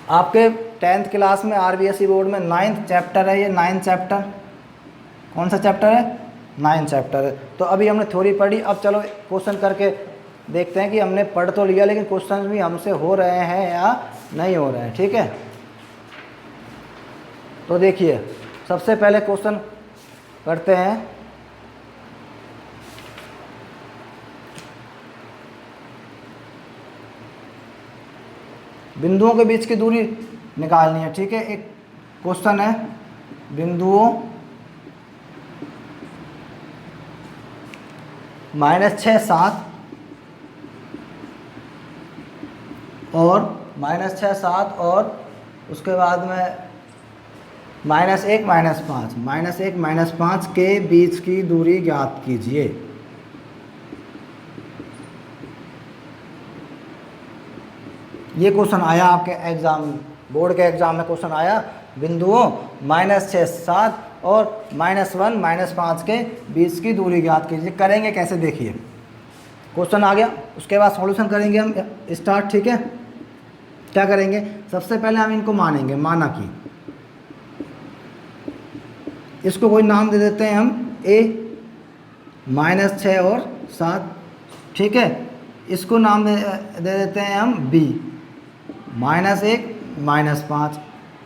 आपके 10th class में RBSE board में 9th चैप्टर है, ये 9th चैप्टर। कौन सा चैप्टर है? 9th चैप्टर है। तो अभी हमने थ्योरी पढ़ी, अब चलो क्वेश्चन करके देखते हैं कि हमने पढ़ तो लिया लेकिन क्वेश्चन भी हमसे हो रहे हैं या नहीं हो रहे हैं। ठीक है, तो देखिए सबसे पहले क्वेश्चन करते हैं। बिंदुओं के बीच की दूरी निकालनी है। ठीक है, एक क्वेश्चन है, बिंदुओं -6 7 और -6 7 और उसके बाद में -1 -5 -1 के बीच की दूरी ज्ञात कीजिए। ये क्वेश्चन आया आपके एग्जाम, बोर्ड के एग्जाम में क्वेश्चन आया, बिंदुओं -6 7 और -1 -5 के बीच की दूरी ज्ञात कीजिए। करेंगे कैसे देखिए, क्वेश्चन आ गया, उसके बाद सॉल्यूशन करेंगे हम स्टार्ट। ठीक है, क्या करेंगे, सबसे पहले हम इनको मानेंगे, माना कि इसको कोई नाम दे देते हैं हम A -6 और 7। ठीक है, इसको नाम दे देते हैं हम B -1 -5।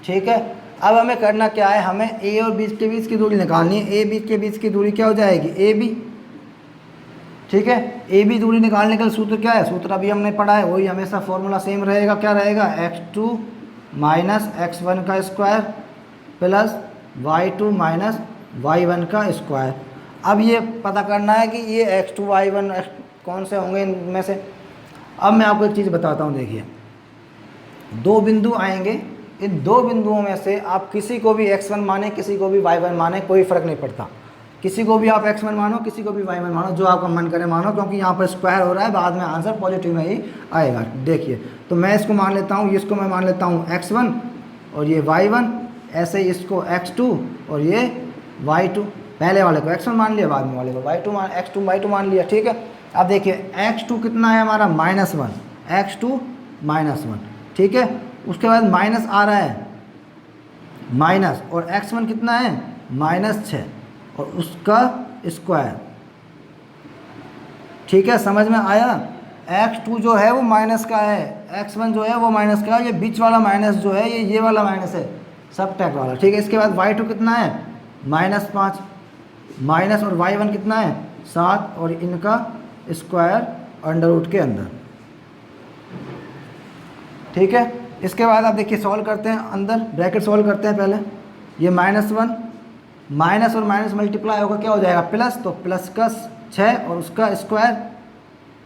ठीक है, अब हमें करना क्या है, हमें A और B के बीच की दूरी निकालनी है। A B के बीच की दूरी क्या हो जाएगी, AB। ठीक है, AB दूरी निकालने का सूत्र क्या है, सूत्र अभी हमने पढ़ा है, वही हमेशा फॉर्मूला सेम रहेगा। क्या रहेगा, x2 - x1 का स्क्वायर प्लस y2 - y1 का स्क्वायर। अब ये पता करना है कि ये x2 y1 कौन से होंगे इनमें से। अब मैं आपको एक चीज़ बताता हूँ, देखिए दो बिंदु आएंगे, इन दो बिंदुओं में से आप किसी को भी x1 माने, किसी को भी y1 माने, कोई फ़र्क नहीं पड़ता। किसी को भी आप x1 मानो, किसी को भी y1 मानो, जो आपका मन करे मानो, क्योंकि यहाँ पर स्क्वायर हो रहा है, बाद में आंसर पॉजिटिव में ही आएगा। देखिए, तो मैं इसको मान लेता हूँ, इसको मैं मान लेता हूँ x1 और ये y1, ऐसे ही इसको x2 और ये y2। पहले वाले को x1 मान लिया, बाद में वाले को x2 y2 मान लिया। ठीक है, अब देखिए x2 कितना है हमारा, -1, x2 -1। ठीक है, उसके बाद माइनस आ रहा है, माइनस, और x1 कितना है, -6 और उसका स्क्वायर। ठीक है, समझ में आया। x2 जो है वो माइनस का है, x1 जो है वो माइनस का है, ये बीच वाला माइनस जो है ये वाला माइनस है, सब टैग वाला। ठीक है, इसके बाद y2 कितना है, -5 माइनस, और y1 कितना है, 7 और इनका स्क्वायर अंडर रूट के अंदर। ठीक है, इसके बाद आप देखिए सॉल्व करते हैं, अंदर ब्रैकेट सॉल्व करते हैं पहले। ये -1 माइनस और माइनस मल्टीप्लाई होकर क्या हो जाएगा, प्लस, तो प्लस का 6 और उसका स्क्वायर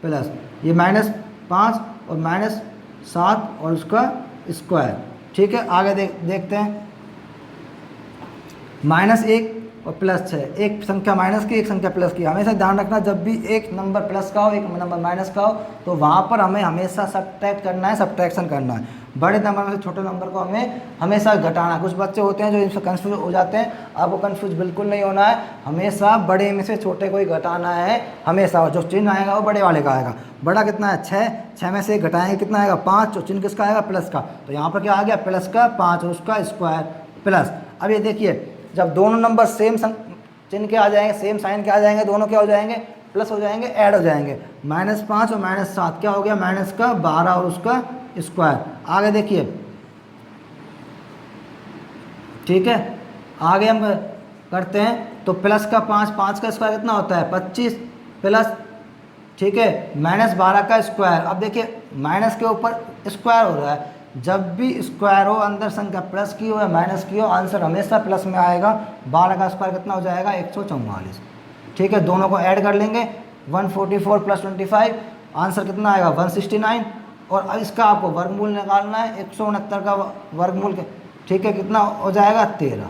प्लस, ये -5 और -7 और उसका स्क्वायर। ठीक है, आगे देखते हैं, -1 और +6, एक संख्या माइनस की, एक संख्या प्लस की। हमेशा ध्यान रखना, जब भी एक नंबर प्लस का हो, एक नंबर माइनस का हो, तो वहाँ पर हमें हमेशा सब्ट्रैक्ट करना है, सब्ट्रैक्शन करना है। बड़े नंबर में से छोटे नंबर को हमें हमेशा घटाना। कुछ बच्चे होते हैं जो इनसे कंफ्यूज हो जाते हैं, आपको कंफ्यूज बिल्कुल नहीं होना है, हमेशा बड़े में से छोटे को ही घटाना है हमेशा। जो चिन्ह आएगा वो बड़े वाले का आएगा। बड़ा कितना है, 6 में से घटाएंगे कितना आएगा, 5, और चिन्ह किसका आएगा, प्लस का। तो यहाँ पर क्या आ गया, प्लस का 5 और उसका स्क्वायर प्लस। अब ये देखिए, जब दोनों नंबर सेम चिन्ह के आ जाएंगे, सेम साइन के आ जाएंगे, दोनों क्या हो जाएंगे, प्लस हो जाएंगे, ऐड हो जाएंगे। -5 और -7 क्या हो गया, -12 और उसका स्क्वायर। आगे देखिए, ठीक है, आगे हम करते हैं, तो प्लस का 5 का स्क्वायर कितना होता है, 25 प्लस, ठीक है, -12 का स्क्वायर। अब देखिए माइनस के ऊपर स्क्वायर हो रहा है, जब भी स्क्वायर हो, अंदर संख्या प्लस की हो या माइनस की हो, आंसर हमेशा प्लस में आएगा। 12 का स्क्वायर कितना हो जाएगा, 144। ठीक है, दोनों को ऐड कर लेंगे, 144 + 25, आंसर कितना आएगा, 169। और अब इसका आपको वर्गमूल निकालना है, 169 का वर्गमूल। ठीक है, कितना हो जाएगा, 13।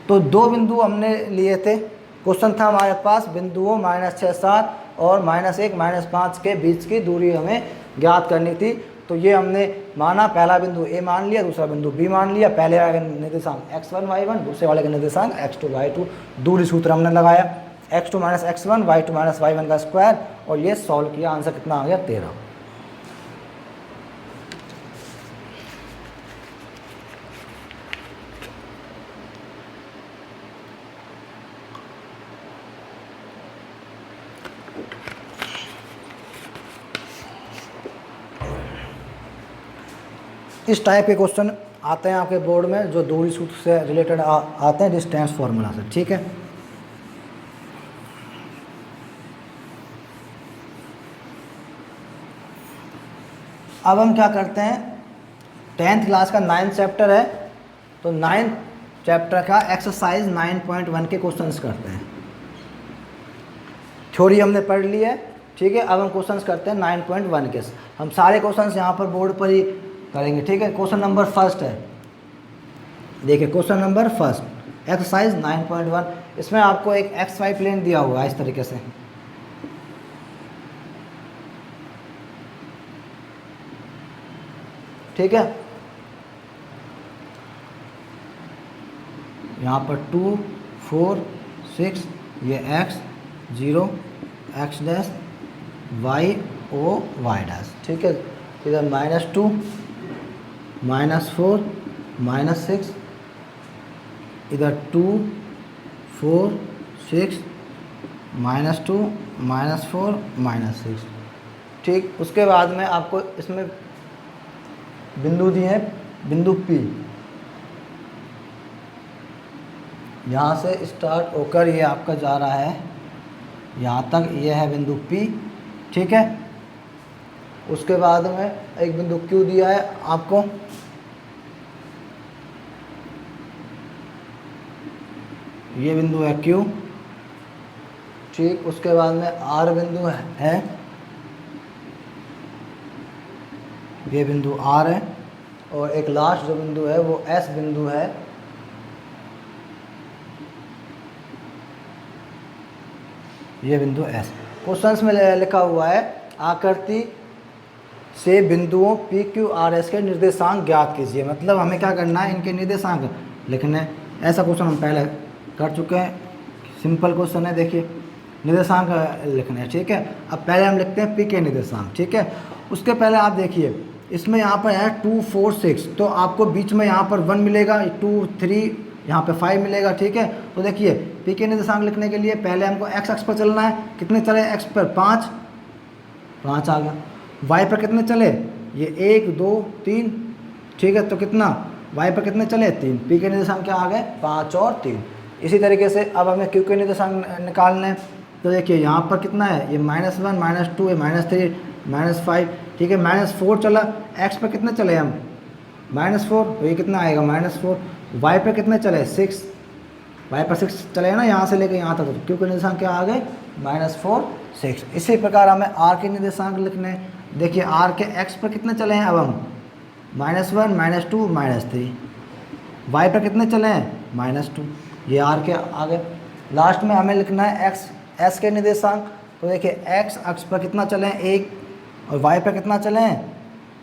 तो दो बिंदु हमने लिए थे, क्वेश्चन था हमारे पास, बिंदुओं -6 7 और -1 -5 के बीच की दूरी हमें ज्ञात करनी थी। तो ये हमने माना, पहला बिंदु A मान लिया, दूसरा बिंदु B मान लिया। पहले वाले का निर्देशांक x1 y1, दूसरे वाले का निर्देशांक x2 y2। दूरी सूत्र हमने लगाया, x2 - x1 y2 - y1 का स्क्वायर, और ये सॉल्व किया, आंसर कितना आ गया, 13। इस टाइप के क्वेश्चन आते हैं आपके बोर्ड में जो दूरी सूत्र से रिलेटेड आते हैं डिस्टेंस फार्मूला से, ठीक है। अब हम क्या करते हैं, 10th क्लास का 9th चैप्टर है, तो 9th चैप्टर का एक्सरसाइज 9.1 के क्वेश्चंस करते हैं। थ्योरी हमने पढ़ ली है, ठीक है। अब हम क्वेश्चंस करते हैं 9.1 के। हम सारे क्वेश्चंस यहाँ पर बोर्ड पर ही करेंगे, ठीक है। क्वेश्चन नंबर फर्स्ट है, देखिए क्वेश्चन नंबर फर्स्ट एक्सरसाइज 9.1। इसमें आपको एक XY प्लेन दिया हुआ है इस तरीके से, ठीक है। यहाँ पर 2 4 6 ये x 0 x dash y o y dash, ठीक है। इधर -2 -4 -6, इधर 2 4 6 -2 -4 -6, ठीक। उसके बाद में आपको इसमें बिंदु दिए हैं, बिंदु P, यहाँ से स्टार्ट होकर ये आपका जा रहा है यहाँ तक, ये है बिंदु P, ठीक है। उसके बाद में एक बिंदु Q दिया है आपको, ये बिंदु है Q, ठीक। उसके बाद में R बिंदु है, ये बिंदु R है, और एक लास्ट जो बिंदु है वो S बिंदु है, ये बिंदु S। क्वेश्चंस में लिखा हुआ है आकृति से बिंदुओं P Q R S के निर्देशांक ज्ञात कीजिए। मतलब हमें क्या करना है, इनके निर्देशांक लिखने हैं। ऐसा क्वेश्चन हम पहले कर चुके हैं, सिंपल क्वेश्चन है, देखिए निर्देशांक लिखने हैं, ठीक है। अब पहले हम लिखते हैं P के निर्देशांक, ठीक है। उसके पहले आप देखिए इसमें यहाँ पर है 2 4 6, तो आपको बीच में यहाँ पर 1 मिलेगा, 2 3, यहाँ पे 5 मिलेगा, ठीक है। तो देखिए P के निर्देशांक लिखने के लिए पहले हमको x अक्ष पर चलना है, कितने चले x पर 5 आ गया। y पर कितने चले, ये 1 2 3, ठीक है। तो कितना y पर कितने चले 3, P के निर्देशांक क्या आ गए 5 और 3। इसी तरीके से अब हमें Q के निर्देशांक निकालने हैं, तो देखिए यहाँ पर कितना है, ये -1 -2 है, -3 -5, ठीक है। -4 चला, x पर कितने चले हम -4, तो ये कितना आएगा -4। y पर कितने चले 6, y पर 6 चले ना, यहाँ से लेकर यहाँ तक, तो Q के निर्देशांक क्या आ गए -4 6। इसी प्रकार हमें R के निर्देशांक लिखने हैं। देखिए R के x पर कितने चले हैं अब हम -1 -2 -3, y पर कितने चले हैं -2, ये R के आ गए। लास्ट में हमें लिखना है S के निर्देशांक, तो देखिए x अक्ष पर कितना चले हैं 1, और y पर कितना चले हैं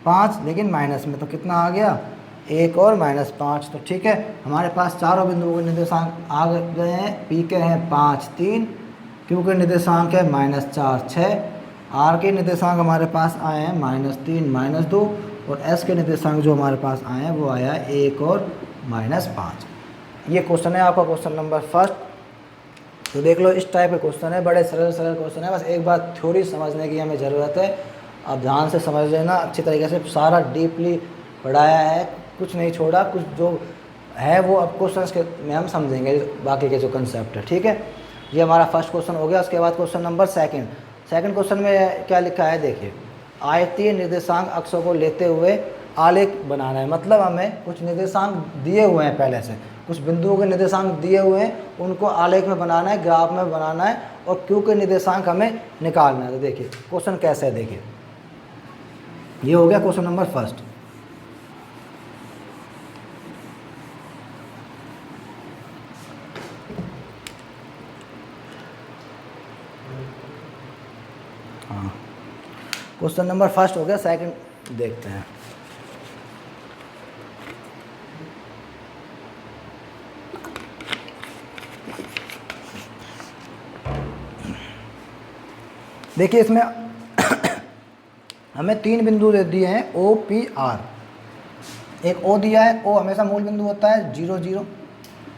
5, लेकिन माइनस में, तो कितना आ गया 1 और -5। तो ठीक है, हमारे पास चारों बिंदुओं के निर्देशांक आ गए हैं। P के हैं 5 3, Q के निर्देशांक है -4 6, R के निर्देशांक हमारे पास आए हैं -3 -2, और S के निर्देशांक जो हमारे पास आए हैं वो आया 1 और -5। ये क्वेश्चन है आपका क्वेश्चन नंबर फर्स्ट। तो देख लो, इस टाइप के क्वेश्चन है, बड़े सरल क्वेश्चन है। बस एक बार थ्योरी समझने की हमें ज़रूरत है। आप ध्यान से समझ लेना, अच्छी तरीके से सारा डीपली पढ़ाया है, कुछ नहीं छोड़ा। कुछ जो है वो अब क्वेश्चंस के में हम समझेंगे बाकी के जो कंसेप्ट है। ठीक है, ये हमारा फर्स्ट क्वेश्चन हो गया। उसके बाद क्वेश्चन नंबर सेकंड क्वेश्चन में क्या लिखा है, देखिए, आयतीय निर्देशांक अक्षों को लेते हुए आलेख बनाना है। मतलब हमें कुछ निर्देशांक दिए हुए हैं, पहले से कुछ बिंदुओं के निर्देशांक दिए हुए हैं, उनको आलेख में बनाना है, ग्राफ में बनाना है, और Q के निर्देशांक हमें निकालना है। तो देखिए क्वेश्चन कैसे है, देखिए ये हो गया क्वेश्चन नंबर फर्स्ट। हाँ, क्वेश्चन नंबर फर्स्ट हो गया। सेकंड देखते हैं। देखिए इसमें हमें 3 बिंदु दे दिए हैं O P R। एक O दिया है, O हमेशा मूल बिंदु होता है 0 0,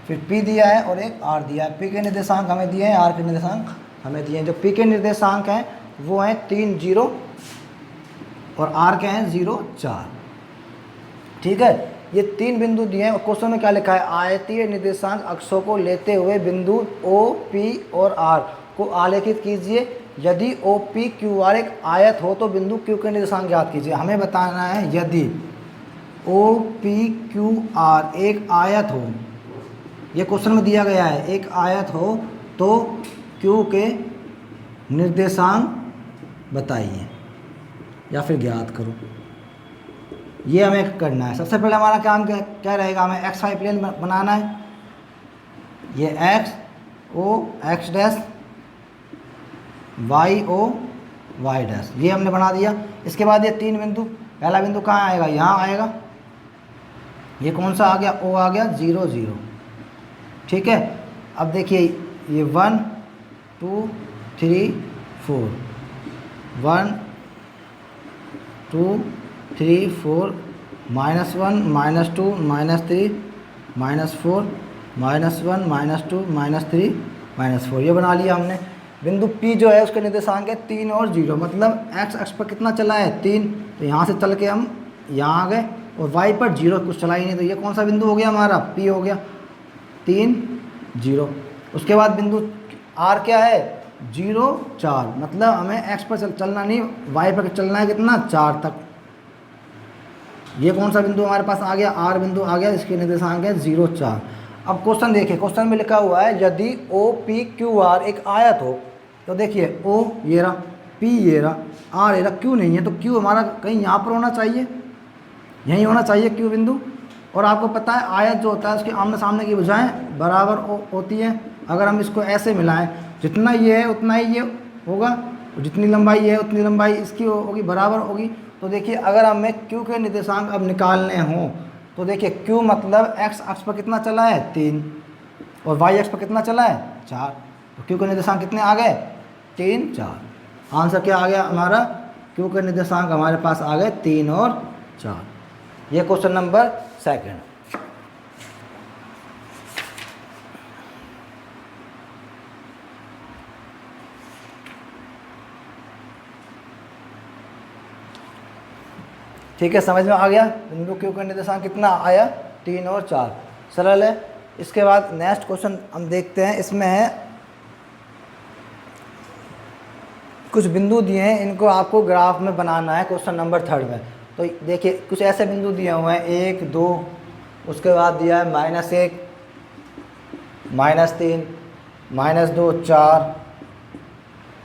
फिर P दिया है और एक R दिया है। P के निर्देशांक हमें दिए हैं, R के निर्देशांक हमें दिए हैं। जो P के निर्देशांक हैं वो हैं 3 0 और R के हैं 0 4। ठीक है। ये 3 बिंदु दिए हैं और क्वेश्चन में क्या लिखा है, आयतीय निर्देशांक अक्षों को लेते हुए बिंदु ओ पी और आर को आलेखित कीजिए। यदि ओ पी क्यू आर एक आयत हो तो बिंदु क्यू के निर्देशांक ज्ञात कीजिए। हमें बताना है यदि ओ पी क्यू आर एक आयत हो, ये क्वेश्चन में दिया गया है, एक आयत हो तो क्यू के निर्देशांक बताइए या फिर ज्ञात करो। ये हमें करना है। सबसे पहले हमारा काम क्या रहेगा, हमें एक्स वाई प्लेन बनाना है। ये X O X dash, Y O Y dash, ये हमने बना दिया। इसके बाद ये 3 बिंदु, पहला बिंदु कहाँ आएगा, यहाँ आएगा। ये कौन सा आ गया, ओ आ गया 0 0, ठीक है। अब देखिए ये 1 2 3 4, 1 2 3 4, -1 -2 -3 -4 -1 -2 -3 -4, ये बना लिया हमने। बिंदु P जो है उसके निर्देशांक है 3 और 0, मतलब x अक्ष पर कितना चला है 3, तो यहाँ से चल के हम यहाँ आ गए, और y पर 0 कुछ चला ही नहीं, तो ये कौन सा बिंदु हो गया हमारा, P हो गया 3 0। उसके बाद बिंदु R क्या है 0 4, मतलब हमें x पर चलना नहीं, y पर चलना है कितना 4 तक। ये कौन सा बिंदु हमारे पास आ गया, R बिंदु आ गया, इसके निर्देशांक है 0 4। अब क्वेश्चन देखिए, क्वेश्चन में लिखा हुआ है यदि ओ पी क्यू आर एक आयत हो, तो देखिए O ये रहा, P ये रहा, R ये रहा, Q नहीं है, तो Q हमारा कहीं यहाँ पर होना चाहिए, यहीं होना चाहिए Q बिंदु। और आपको पता है आयत जो होता है उसके आमने सामने की भुजाएं बराबर होती हैं। अगर हम इसको ऐसे मिलाएं, जितना ये है उतना ही ये होगा, जितनी लंबाई है उतनी लंबाई इसकी होगी, बराबर होगी। तो देखिए अगर हमें Q के निर्देशांक अब निकालने हों, तो देखिए Q मतलब x अक्ष पर कितना चला है 3, और y अक्ष पर कितना चला है 4, तो Q के निर्देशांक कितने आ गए 3 4। आंसर क्या आ गया हमारा, Q के निर्देशांक हमारे पास आ गए 3 और 4। ये क्वेश्चन नंबर 2। ठीक है, समझ में आ गया। बिंदु Q का निर्देशांक कितना आया 3 और 4, सरल है। इसके बाद नेक्स्ट क्वेश्चन हम देखते हैं। इसमें है कुछ बिंदु दिए हैं, इनको आपको ग्राफ में बनाना है क्वेश्चन नंबर 3 में। तो देखिए कुछ ऐसे बिंदु दिए हुए हैं 1 2, उसके बाद दिया है -1 -3 -2 4,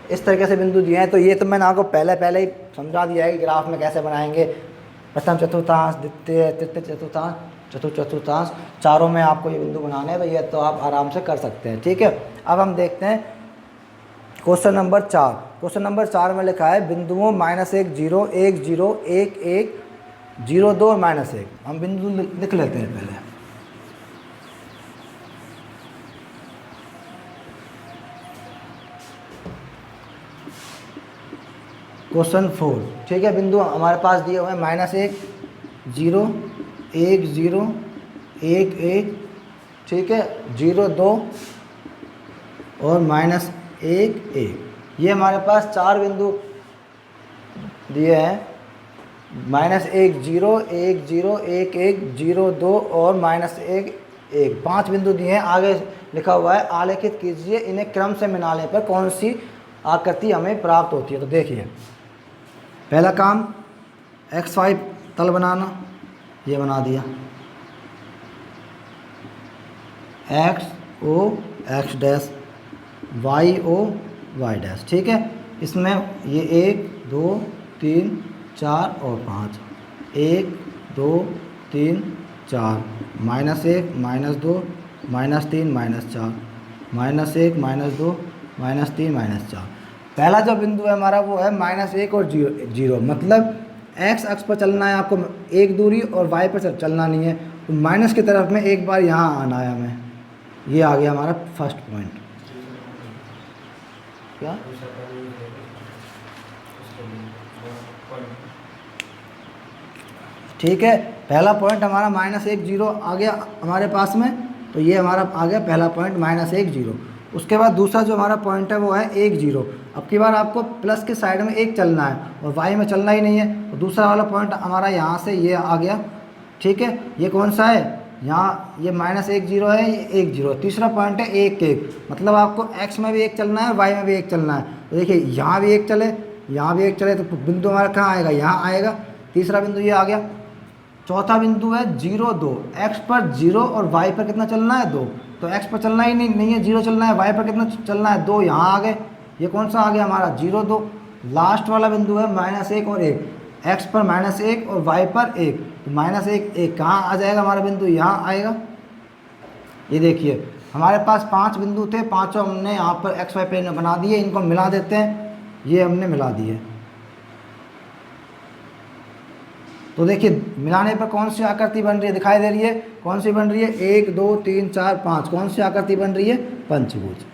इस तरीके से बिंदु दिए हैं। तो ये तो मैंने आपको पहले ही समझा दिया है कि ग्राफ में कैसे बनाएंगे। प्रथम चतुर्थांश, द्वितीय तृतीय चतुर्थांश, चतुर्थ चतुर्थांश, चारों में आपको ये बिंदु बनाने हैं, तो ये तो आप आराम से कर सकते हैं। ठीक है, अब हम देखते हैं क्वेश्चन नंबर 4। क्वेश्चन नंबर 4 में लिखा है बिंदुओं -1 0 1 0 1 1 0 2 और -1। हम बिंदु लिख लेते हैं पहले। क्वेश्चन 4, ठीक है। बिंदु हमारे पास दिए हुए हैं -1 0 1 0 1 1, ठीक है, 0 2 और -1 1। ये हमारे पास 4 बिंदु दिए हैं, -1 0 1 0 1 1 0 2 और -1 1। 5 बिंदु दिए हैं। आगे लिखा हुआ है आलेखित कीजिए, इन्हें क्रम से मिलाने पर कौन सी आकृति हमें प्राप्त होती है। तो देखिए पहला काम XY तल बनाना, ये बना दिया, X O X dash, Y O Y dash, ठीक है। इसमें ये 1 2 3 4 और 5, 1 2 3 4, -1 -2 -3 -4, -1 -2 -3 -4। पहला जो बिंदु है हमारा वो है -1 और 0, मतलब x अक्ष पर चलना है आपको एक दूरी और y पर चलना नहीं है, तो माइनस की तरफ में एक बार यहाँ आना है हमें। ये आ गया हमारा फर्स्ट पॉइंट। क्या ठीक है, पहला पॉइंट हमारा -1 0 आ गया हमारे पास में, तो ये हमारा आ गया पहला पॉइंट -1 0। उसके बाद दूसरा जो हमारा पॉइंट है वो है 1 0। अब की बार आपको प्लस के साइड में 1 चलना है और y में चलना ही नहीं है, तो दूसरा वाला पॉइंट हमारा यहाँ से ये आ गया ठीक है, ये कौन सा है, यहाँ ये -1 0 है, ये 1 0। तीसरा पॉइंट है 1 1, मतलब आपको x में भी 1 चलना है, y में भी 1 चलना है। तो देखिए यहाँ भी 1 चले, यहाँ भी 1 चले, तो बिंदु हमारा कहाँ आएगा, यहाँ आएगा। तीसरा बिंदु ये आ गया। चौथा बिंदु है 0 2, x पर 0 और y पर कितना चलना है 2, तो x पर चलना ही नहीं है, 0 चलना है, y पर कितना चलना है 2, यहाँ आ गए। ये कौन सा आ गया हमारा 0 2। लास्ट वाला बिंदु है -1 और 1, x पर -1 और y पर 1, तो -1 1 कहाँ आ जाएगा हमारा बिंदु, यहाँ आएगा। ये देखिए हमारे पास 5 बिंदु थे, पांचों हमने यहाँ पर एक्स वाई प्लेन में बना दिए। इनको मिला देते हैं, ये हमने मिला दिए। तो देखिए मिलाने पर कौन सी आकृति बन रही है, दिखाई दे रही है, कौन सी बन रही है, 1 2 3 4 5, कौन सी आकृति बन रही है, पंचभुज।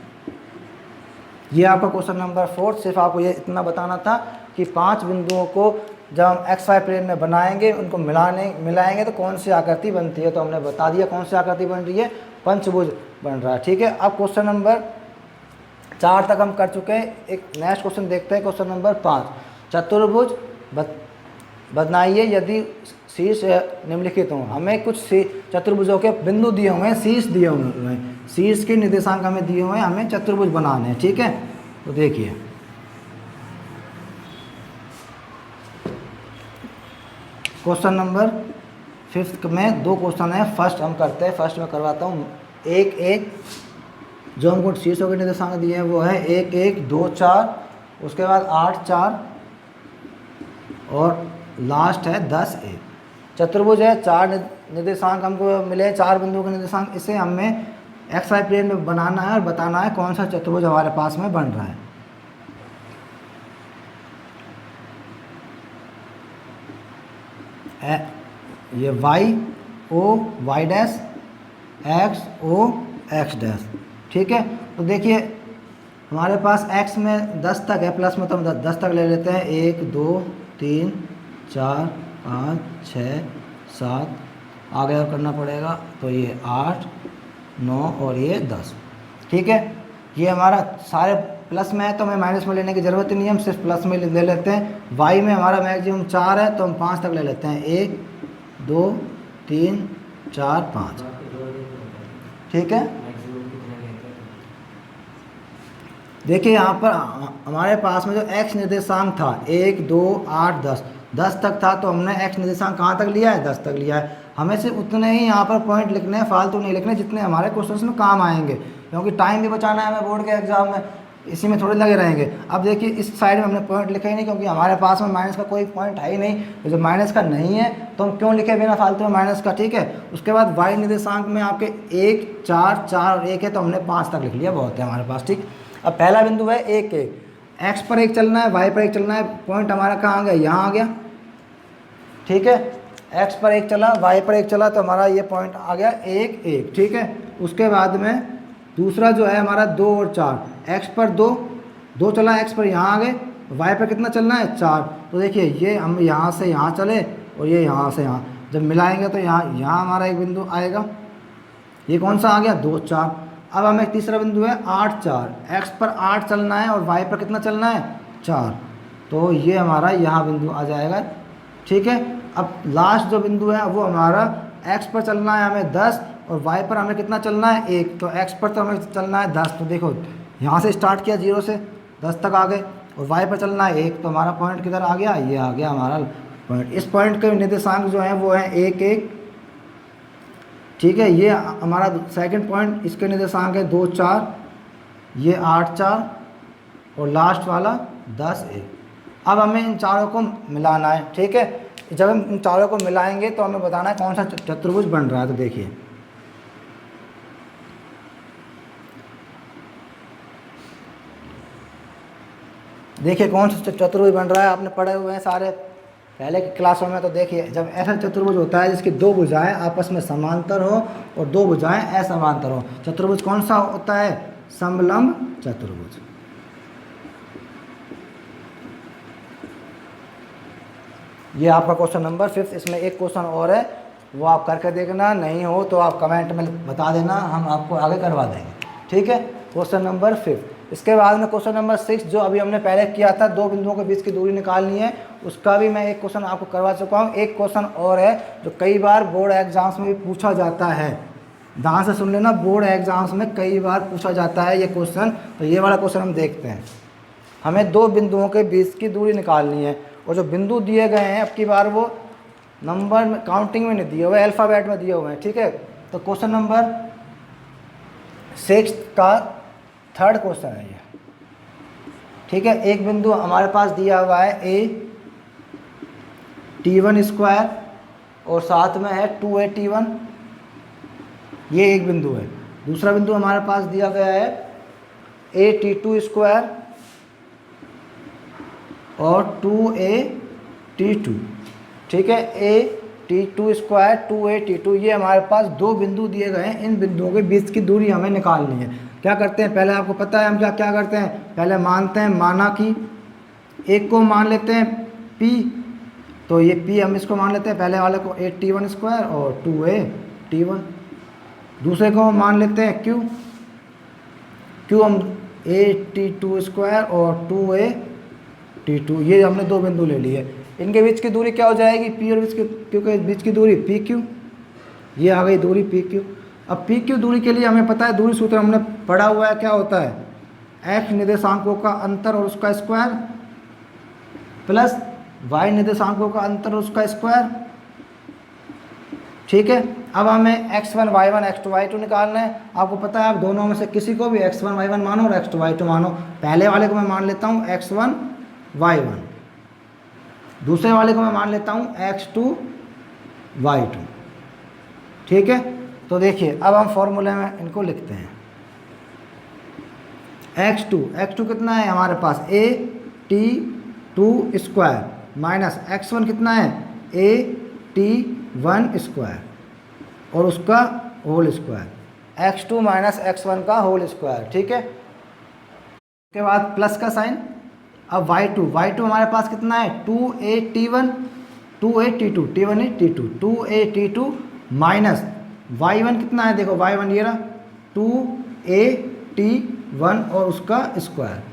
ये आपका क्वेश्चन नंबर 4। सिर्फ आपको ये इतना बताना था कि 5 बिंदुओं को जब हम एक्स वाई प्लेन में बनाएंगे, उनको मिलाएंगे तो कौन सी आकृति बनती है। तो हमने बता दिया कौन सी आकृति बन रही है, पंचभुज बन रहा है। ठीक है, अब क्वेश्चन नंबर 4 तक हम कर चुके हैं। एक नेक्स्ट क्वेश्चन देखते हैं, क्वेश्चन नंबर 5। चतुर्भुज बनाइए यदि शीर्ष निम्नलिखित हों। हमें कुछ चतुर्भुजों के बिंदु दिए हुए हैं, शीर्ष दिए हुए हैं, शीर्ष के निर्देशांक हमें दिए हुए हैं, हमें चतुर्भुज बनाने हैं। ठीक है, तो देखिए क्वेश्चन नंबर 5 में 2 क्वेश्चन है। फर्स्ट हम करते हैं, फर्स्ट में करवाता हूँ। 1 1 जो हमको शीर्षों के निर्देशांक दिए हैं वो है 1 1 2 4, उसके बाद 8 4 और लास्ट है 10 1। चतुर्भुज है, 4 निर्देशांक हमको मिले, 4 बिंदुओं के निर्देशांक। इसे हमें एक्स वाई प्लेन में बनाना है और बताना है कौन सा चतुर्भुज हमारे पास में बन रहा है। ये y o y dash, x o x dash. ठीक है, तो देखिए हमारे पास x में 10 तक है, प्लस में तो हम 10 तक ले लेते हैं। 1 2 3 4 5 6 7, आगे और करना पड़ेगा, तो ये 8 9 और ये 10। ठीक है, ये हमारा सारे प्लस में है तो हमें माइनस में लेने की ज़रूरत ही नहीं है, हम सिर्फ प्लस में ले लेते हैं। y में हमारा मैक्सिमम 4 है तो हम 5 तक ले लेते हैं। 1 2 3 4 5। ठीक है, देखिए यहाँ पर हमारे पास में जो x निर्देशांक था 1 2 8 10 तक था, तो हमने x निर्देशांक कहाँ तक लिया है, 10 तक लिया है। हमें सिर्फ उतने ही यहाँ पर पॉइंट लिखने हैं, फालतू नहीं लिखने, जितने हमारे क्वेश्चंस में काम आएंगे, क्योंकि टाइम भी बचाना है हमें बोर्ड के एग्जाम में, इसी में थोड़े लगे रहेंगे। अब देखिए इस साइड में हमने पॉइंट लिखा ही नहीं, क्योंकि हमारे पास में माइनस का कोई पॉइंट है ही नहीं। तो जब माइनस का नहीं है तो हम क्यों लिखे बिना फालतू में माइनस का। ठीक है, उसके बाद y निर्देशांक में आपके 1 4 4 और 1 है, तो हमने 5 तक लिख लिया, बहुत है हमारे पास। ठीक, अब पहला बिंदु है 1 1, x पर 1 चलना है, y पर 1 चलना है, पॉइंट हमारा कहाँ आ गया, यहाँ आ गया। ठीक है, x पर 1 चला, y पर 1 चला, तो हमारा ये पॉइंट आ गया 1 1। ठीक है, उसके बाद में दूसरा जो है हमारा 2 और 4, x पर 2 चला, x पर यहाँ आ गए, y पर कितना चलना है 4। तो देखिए ये हम यहाँ से यहाँ चले और ये यहाँ से यहाँ, जब मिलाएंगे तो यहाँ हमारा एक बिंदु आएगा, ये कौन सा आ गया 2 4। अब हमें तीसरा बिंदु है 8 4, x पर 8 चलना है और y पर कितना चलना है 4, तो ये हमारा यहाँ बिंदु आ जाएगा। ठीक है, अब लास्ट जो बिंदु है वो हमारा x पर चलना है हमें 10 और y पर हमें कितना चलना है 1, तो x पर तो हमें चलना है 10। तो देखो यहाँ से स्टार्ट किया 0 से 10 तक आ गए, और y पर चलना है 1, तो हमारा पॉइंट किधर आ गया, ये आ गया हमारा पॉइंट। इस पॉइंट के निर्देशांक जो हैं वो हैं 1 1। ठीक है, ये हमारा सेकंड पॉइंट, इसके निर्देशांक है 2 4, ये 8 4 और लास्ट वाला 10 1। अब हमें इन चारों को मिलाना है। ठीक है, जब हम इन चारों को मिलाएंगे तो हमें बताना है कौन सा चतुर्भुज बन रहा है। तो देखिए कौन सा चतुर्भुज बन रहा है, आपने पढ़े हुए हैं सारे पहले की क्लासों में। तो देखिए जब ऐसा चतुर्भुज होता है जिसकी 2 भुजाएं आपस में समांतर हो और 2 भुजाएं असमांतर हो, चतुर्भुज कौन सा होता है, समलंब चतुर्भुज। ये आपका क्वेश्चन नंबर 5। इसमें एक क्वेश्चन और है, वो आप करके देखना, नहीं हो तो आप कमेंट में बता देना, हम आपको आगे करवा देंगे। ठीक है, क्वेश्चन नंबर 5। इसके बाद में क्वेश्चन नंबर 6 जो अभी हमने पहले किया था, 2 बिंदुओं के बीच की दूरी निकालनी है, उसका भी मैं एक क्वेश्चन आपको करवा चुका हूँ। एक क्वेश्चन और है जो कई बार बोर्ड एग्जाम्स में भी पूछा जाता है, ध्यान से सुन लेना, बोर्ड एग्जाम्स में कई बार पूछा जाता है ये क्वेश्चन। तो ये वाला क्वेश्चन हम देखते हैं। हमें दो बिंदुओं के बीच की दूरी निकालनी है, और जो बिंदु दिए गए हैं अब की बार वो नंबर में, काउंटिंग में नहीं दिए हुए, अल्फ़ाबेट में दिए हुए हैं, ठीक है। तो क्वेश्चन नंबर 6 का थर्ड क्वेश्चन है ये, ठीक है। एक बिंदु हमारे पास दिया हुआ है T1 स्क्वायर और साथ में है 2AT1, ये एक बिंदु है। दूसरा बिंदु हमारे पास दिया गया है AT2 स्क्वायर और 2AT2, ठीक है। AT2 स्क्वायर 2AT2, ये हमारे पास दो बिंदु दिए गए हैं। इन बिंदुओं के बीच की दूरी हमें निकालनी है। क्या करते हैं, पहले आपको पता है हम क्या करते हैं, पहले मानते हैं, माना कि एक को मान लेते हैं P, तो ये P हम इसको मान लेते हैं पहले वाले को AT1 स्क्वायर और 2AT1। दूसरे को हम मान लेते हैं Q हम AT2 स्क्वायर और 2AT2, ये हमने दो बिंदु ले लिए। इनके बीच की दूरी क्या हो जाएगी, P और Q के बीच की दूरी PQ, ये आ गई दूरी PQ। अब PQ दूरी के लिए हमें पता है, दूरी सूत्र हमने पढ़ा हुआ है, क्या होता है, x निर्देशांकों का अंतर और उसका स्क्वायर प्लस y निर्देशांकों का अंतर और उसका स्क्वायर, ठीक है। अब हमें x1 y1 x2 y2 निकालना है। आपको पता है आप दोनों में से किसी को भी x1 y1 मानो और x2 y2 मानो। पहले वाले को मैं मान लेता हूँ x1 y1, दूसरे वाले को मैं मान लेता हूँ x2 y2, ठीक है। तो देखिए अब हम फॉर्मूले में इनको लिखते हैं। x2 कितना है हमारे पास, AT2 स्क्वायर माइनस x1 कितना है, AT1 स्क्वायर और उसका whole square, x2 minus x1 का होल स्क्वायर, ठीक है। उसके बाद प्लस का साइन। अब y2 हमारे पास कितना है, 2AT1 T1 है T2 2AT2 माइनस y1 कितना है, देखो y1 ये रहा 2AT1 और उसका स्क्वायर।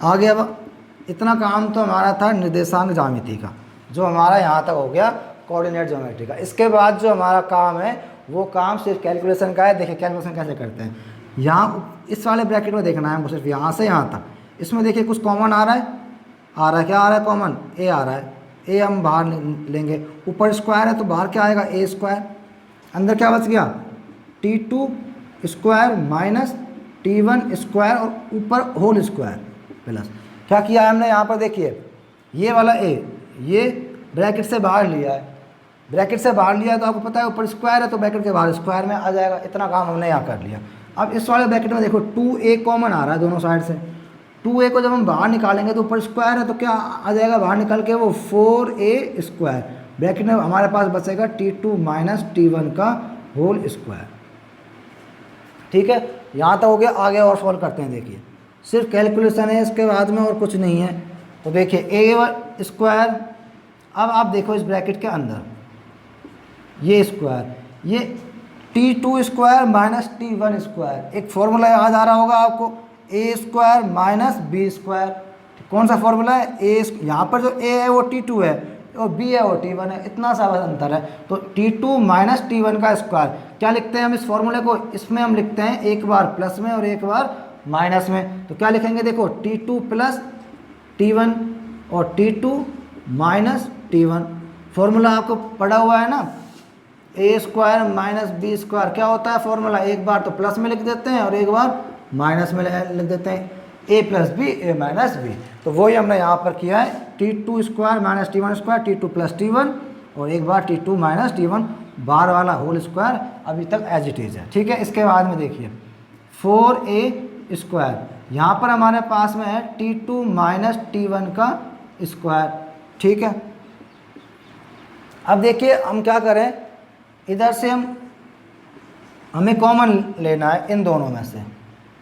आगे अब इतना काम तो हमारा था निर्देशांक ज्यामिति का, जो हमारा यहाँ तक हो गया कोऑर्डिनेट ज्योमेट्री का। इसके बाद जो हमारा काम है वो काम सिर्फ कैलकुलेशन का है। देखिए कैलकुलेशन कैसे करते हैं, यहाँ इस वाले ब्रैकेट में देखना है हमको, सिर्फ यहाँ से यहाँ तक। इसमें देखिए कुछ कॉमन आ रहा है, क्या आ रहा है कॉमन, a आ रहा है, a हम बाहर लेंगे, ऊपर स्क्वायर है तो बाहर क्या आएगा, a स्क्वायर, अंदर क्या बच गया, T2 square minus T1 square और ऊपर होल स्क्वायर प्लस। क्या किया है हमने यहाँ पर, देखिए ये वाला a ये ब्रैकेट से बाहर लिया है, ब्रैकेट से बाहर लिया है तो आपको पता है ऊपर स्क्वायर है तो ब्रैकेट के बाहर स्क्वायर में आ जाएगा। इतना काम हमने यहाँ कर लिया। अब इस वाले ब्रैकेट में देखो 2a कॉमन आ रहा है दोनों साइड से, 2a को जब हम बाहर निकालेंगे तो ऊपर स्क्वायर है तो क्या आ जाएगा बाहर निकल के, वो 4a स्क्वायर। ब्रैकेट में हमारे पास बचेगा T2 माइनस T1 का होल स्क्वायर, ठीक है। यहाँ तक हो गया। आगे और सॉल्व करते हैं। देखिए सिर्फ कैलकुलेशन है इसके बाद में और कुछ नहीं है। तो देखिए a स्क्वायर, अब आप देखो इस ब्रैकेट के अंदर ये स्क्वायर, ये T2 square minus T1 square, एक फॉर्मूला याद आ रहा होगा आपको, a square minus b square. कौन सा फॉर्मूला है, a, यहाँ पर जो a है वो T2 है और b है वो T1 है, इतना सा बस अंतर है। तो T2 माइनस T1 का स्क्वायर क्या लिखते हैं हम इस फॉर्मूले को, इसमें हम लिखते हैं एक बार प्लस में और एक बार माइनस में। तो क्या लिखेंगे, देखो T2 प्लस T1 और T2 माइनस T1। फॉर्मूला आपको पढ़ा हुआ है ना, a square minus b square क्या होता है फॉर्मूला, एक बार तो प्लस में लिख देते हैं और एक बार माइनस में लिख देते हैं, a plus B A minus B. तो वही हमने यहाँ पर किया है, T2 square minus T1 square, T2 plus T1 और एक बार T2 माइनस T1 बार वाला होल स्क्वायर अभी तक एज इट इज़ है, ठीक है। इसके बाद में देखिए 4a स्क्वायर, यहाँ पर हमारे पास में है T2 माइनस T1 का स्क्वायर, ठीक है। अब देखिए हम क्या करें, इधर से हमें कॉमन लेना है इन दोनों में से,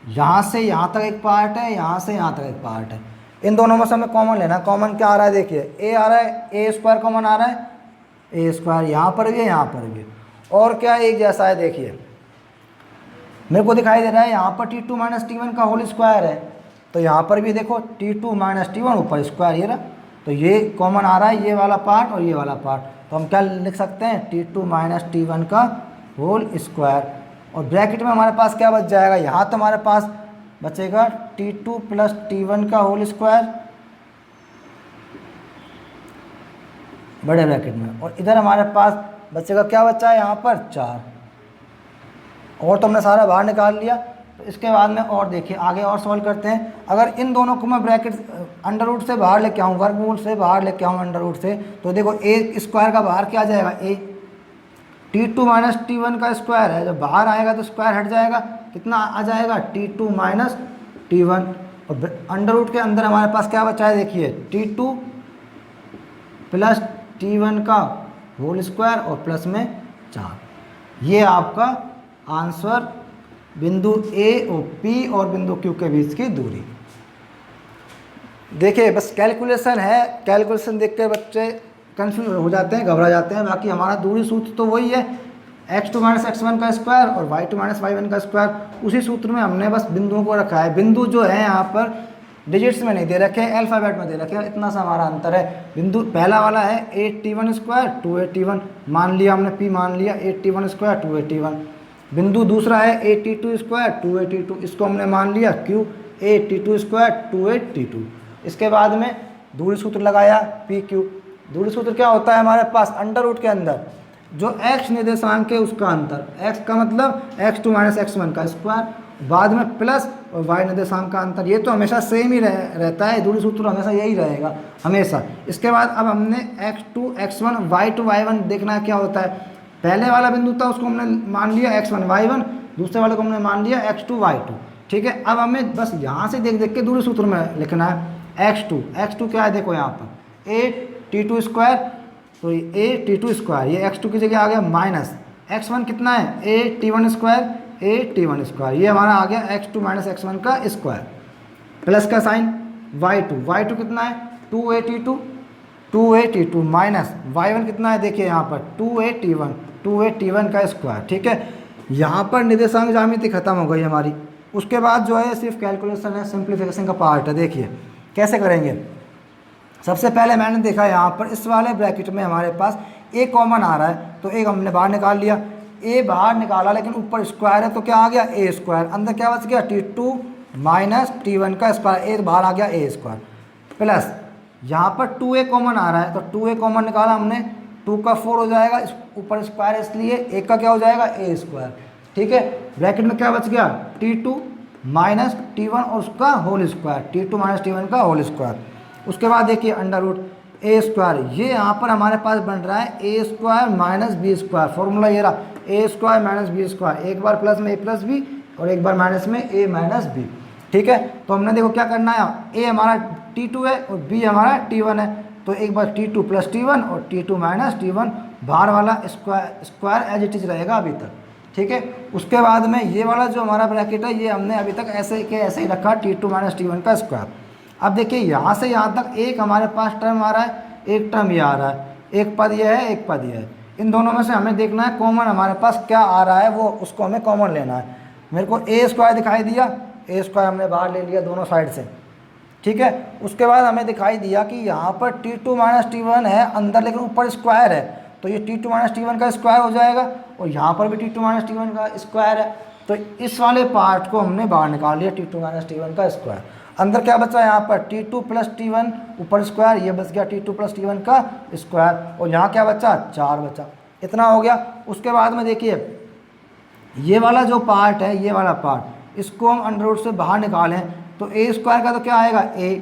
यहाँ से यहाँ तक एक पार्ट है, यहाँ से यहाँ तक एक पार्ट है, इन दोनों में से हमें कॉमन लेना है। कॉमन क्या आ रहा है, देखिए a आ रहा है, a स्क्वायर कॉमन आ रहा है, a स्क्वायर यहाँ पर भी है यहाँ पर भी, और क्या एक जैसा है। देखिए मेरे को दिखाई दे रहा है यहाँ पर T2 माइनस T1 का होल स्क्वायर है, तो यहाँ पर भी देखो T2 माइनस T1 ऊपर स्क्वायर ये रहा, तो ये कॉमन आ रहा है, ये वाला पार्ट और ये वाला पार्ट, तो हम क्या लिख सकते हैं, T2 माइनस T1 का होल स्क्वायर। और ब्रैकेट में हमारे पास क्या बच जाएगा, यहाँ तो हमारे पास बचेगा T2 प्लस T1 का होल स्क्वायर बड़े ब्रैकेट में, और इधर हमारे पास बचेगा क्या बचा है यहाँ पर 4, और तो हमने सारा बाहर निकाल लिया। तो इसके बाद में और देखिए आगे और सॉल्व करते हैं। अगर इन दोनों को मैं ब्रैकेट अंडर रूट से बाहर लेके आऊँ, वर्गमूल से बाहर लेके आऊँ अंडर रूट से, तो देखो ए स्क्वायर का बाहर क्या आ जाएगा, ए T2 माइनस T1 का स्क्वायर है, जब बाहर आएगा तो स्क्वायर हट जाएगा, कितना आ जाएगा T2 माइनस T1, और अंडर रूट के अंदर हमारे पास क्या बचा है, देखिए T2 प्लस T1 का होल स्क्वायर और प्लस में 4। ये आपका आंसर बिंदु ए और पी और बिंदु क्यू के बीच की दूरी। देखिए बस कैलकुलेशन है, कैलकुलेशन देख कर बच्चे कंफ्यूज हो जाते हैं, घबरा जाते हैं, बाकी हमारा दूरी सूत्र तो वही है, x2 माइनस x1 का स्क्वायर और y2 माइनस y1 का स्क्वायर। उसी सूत्र में हमने बस बिंदुओं को रखा है। बिंदु जो है यहाँ पर डिजिट्स में नहीं दे रखे हैं, अल्फ़ाबेट में दे रखे हैं, इतना सा हमारा अंतर है। बिंदु पहला वाला है 8t1 स्क्वायर 2a मान लिया हमने, p मान लिया 8t1 स्क्वायर 2a। बिंदु दूसरा है 8t2 स्क्वायर 2a, इसको हमने मान लिया q 8t2 स्क्वायर 2a। इसके बाद में दूरी सूत्र लगाया पी क्यू। दूरी सूत्र क्या होता है हमारे पास, अंडर रूट के अंदर जो x निर्देशांक है उसका अंतर, x का मतलब x2 माइनस x1 का स्क्वायर, बाद में प्लस और y निर्देशांक का अंतर। ये तो हमेशा सेम ही रहता है, दूरी सूत्र हमेशा यही रहेगा हमेशा। इसके बाद अब हमने x2 x1 y2 y1 देखना है क्या होता है। पहले वाला बिंदु था उसको हमने मान लिया x1 y1, दूसरे वाले को हमने मान लिया x2 y2, ठीक है। अब हमें बस यहाँ से देख देख के दूरी सूत्र में लिखना है x2 क्या है, देखो यहाँ पर a t2 स्क्वायर, तो ये a t2 स्क्वायर, ये x2 की जगह आ गया माइनस x1 कितना है a t1 स्क्वायर, ये हमारा आ गया x2 माइनस x1 का स्क्वायर, प्लस का साइन y2 कितना है 2a t2 माइनस y1 कितना है, देखिए यहाँ पर 2a t1 का स्क्वायर, ठीक है। यहाँ पर निर्देशांक ज्यामिति खत्म हो गई हमारी। उसके बाद जो है सिर्फ कैलकुलेशन है, सिंप्लीफिकेशन का पार्ट है। देखिए कैसे करेंगे। सबसे पहले मैंने देखा यहाँ पर इस वाले ब्रैकेट में हमारे पास a कॉमन आ रहा है, तो एक हमने बाहर निकाल लिया, a बाहर निकाला लेकिन ऊपर स्क्वायर है तो क्या आ गया a स्क्वायर, अंदर क्या बच गया T2 माइनस T1 का स्क्वायर, a बाहर आ गया a स्क्वायर, प्लस यहाँ पर 2a कॉमन आ रहा है तो 2a कॉमन निकाला हमने, 2 का 4 हो जाएगा, ऊपर स्क्वायर है इसलिए 1 का क्या हो जाएगा a स्क्वायर, ठीक है। ब्रैकेट में क्या बच गया T2 माइनस T1 और उसका whole square, T2 minus T1 का होल स्क्वायर। उसके बाद देखिए अंडर रूट a स्क्वायर, ये यहाँ पर हमारे पास बन रहा है a square minus B square, formula ये रहा a square minus B square, एक बार प्लस में a प्लस बी और एक बार माइनस में a माइनस बी, ठीक है। तो हमने देखो क्या करना है, a हमारा T2 है और b हमारा T1 है, तो एक बार T2 प्लस T1 और T2 माइनस T1, बाहर वाला स्क्वायर एज इट इज रहेगा अभी तक, ठीक है। उसके बाद में ये वाला जो हमारा ब्रैकेट है ये हमने अभी तक ऐसे के ऐसे ही रखा T2 माइनस T1 का स्क्वायर। अब देखिए यहाँ से यहाँ तक एक हमारे पास टर्म आ रहा है, एक टर्म ये आ रहा है, एक पद ये है, एक पद ये है, इन दोनों में से हमें देखना है कॉमन हमारे पास क्या आ रहा है, वो उसको हमें कॉमन लेना है। मेरे को a स्क्वायर दिखाई दिया, a स्क्वायर हमने बाहर ले लिया दोनों साइड से, ठीक है। उसके बाद हमें दिखाई दिया कि यहाँ पर T2 माइनस T1 है अंदर लेकिन ऊपर स्क्वायर है, तो ये T2 माइनस T1 का स्क्वायर हो जाएगा, और यहाँ पर भी T2 माइनस T1 का स्क्वायर है, तो इस वाले पार्ट को हमने बाहर निकाल लिया T2 माइनस T1 का स्क्वायर। अंदर क्या बचा यहाँ पर T2 प्लस T1 ऊपर स्क्वायर, ये बच गया T2 प्लस T1 का स्क्वायर, और यहाँ क्या बचा 4 बचा, इतना हो गया। उसके बाद में देखिए ये वाला जो पार्ट है, ये वाला पार्ट, इसको हम अंडर रूट से बाहर निकालें तो a स्क्वायर का तो क्या आएगा a,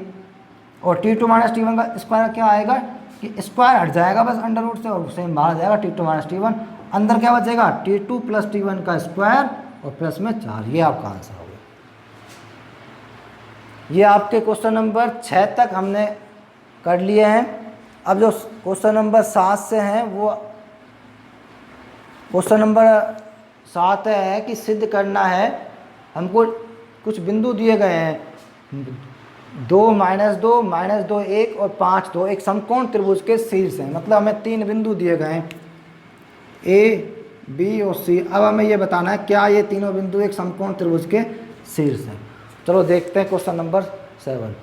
और T2 माइनस T1 का स्क्वायर क्या आएगा कि स्क्वायर हट जाएगा बस अंडर रूट से, और सेम बाहर जाएगा T2 माइनस T1, अंदर क्या बचेगा T2 प्लस T1 का स्क्वायर और प्लस में 4, ये आपका आंसर हो गया। ये आपके क्वेश्चन नंबर 6 तक हमने कर लिए हैं। अब जो क्वेश्चन नंबर 7 से हैं वो क्वेश्चन नंबर 7 है कि सिद्ध करना है, हमको कुछ बिंदु दिए गए हैं 2 माइनस 2 माइनस 2 1 और 5 2, एक समकोण त्रिभुज के शीर्ष हैं, मतलब हमें 3 बिंदु दिए गए हैं A B और C। अब हमें ये बताना है क्या ये तीनों बिंदु एक समकोण त्रिभुज के शीर्ष हैं। चलो देखते हैं क्वेश्चन नंबर 7।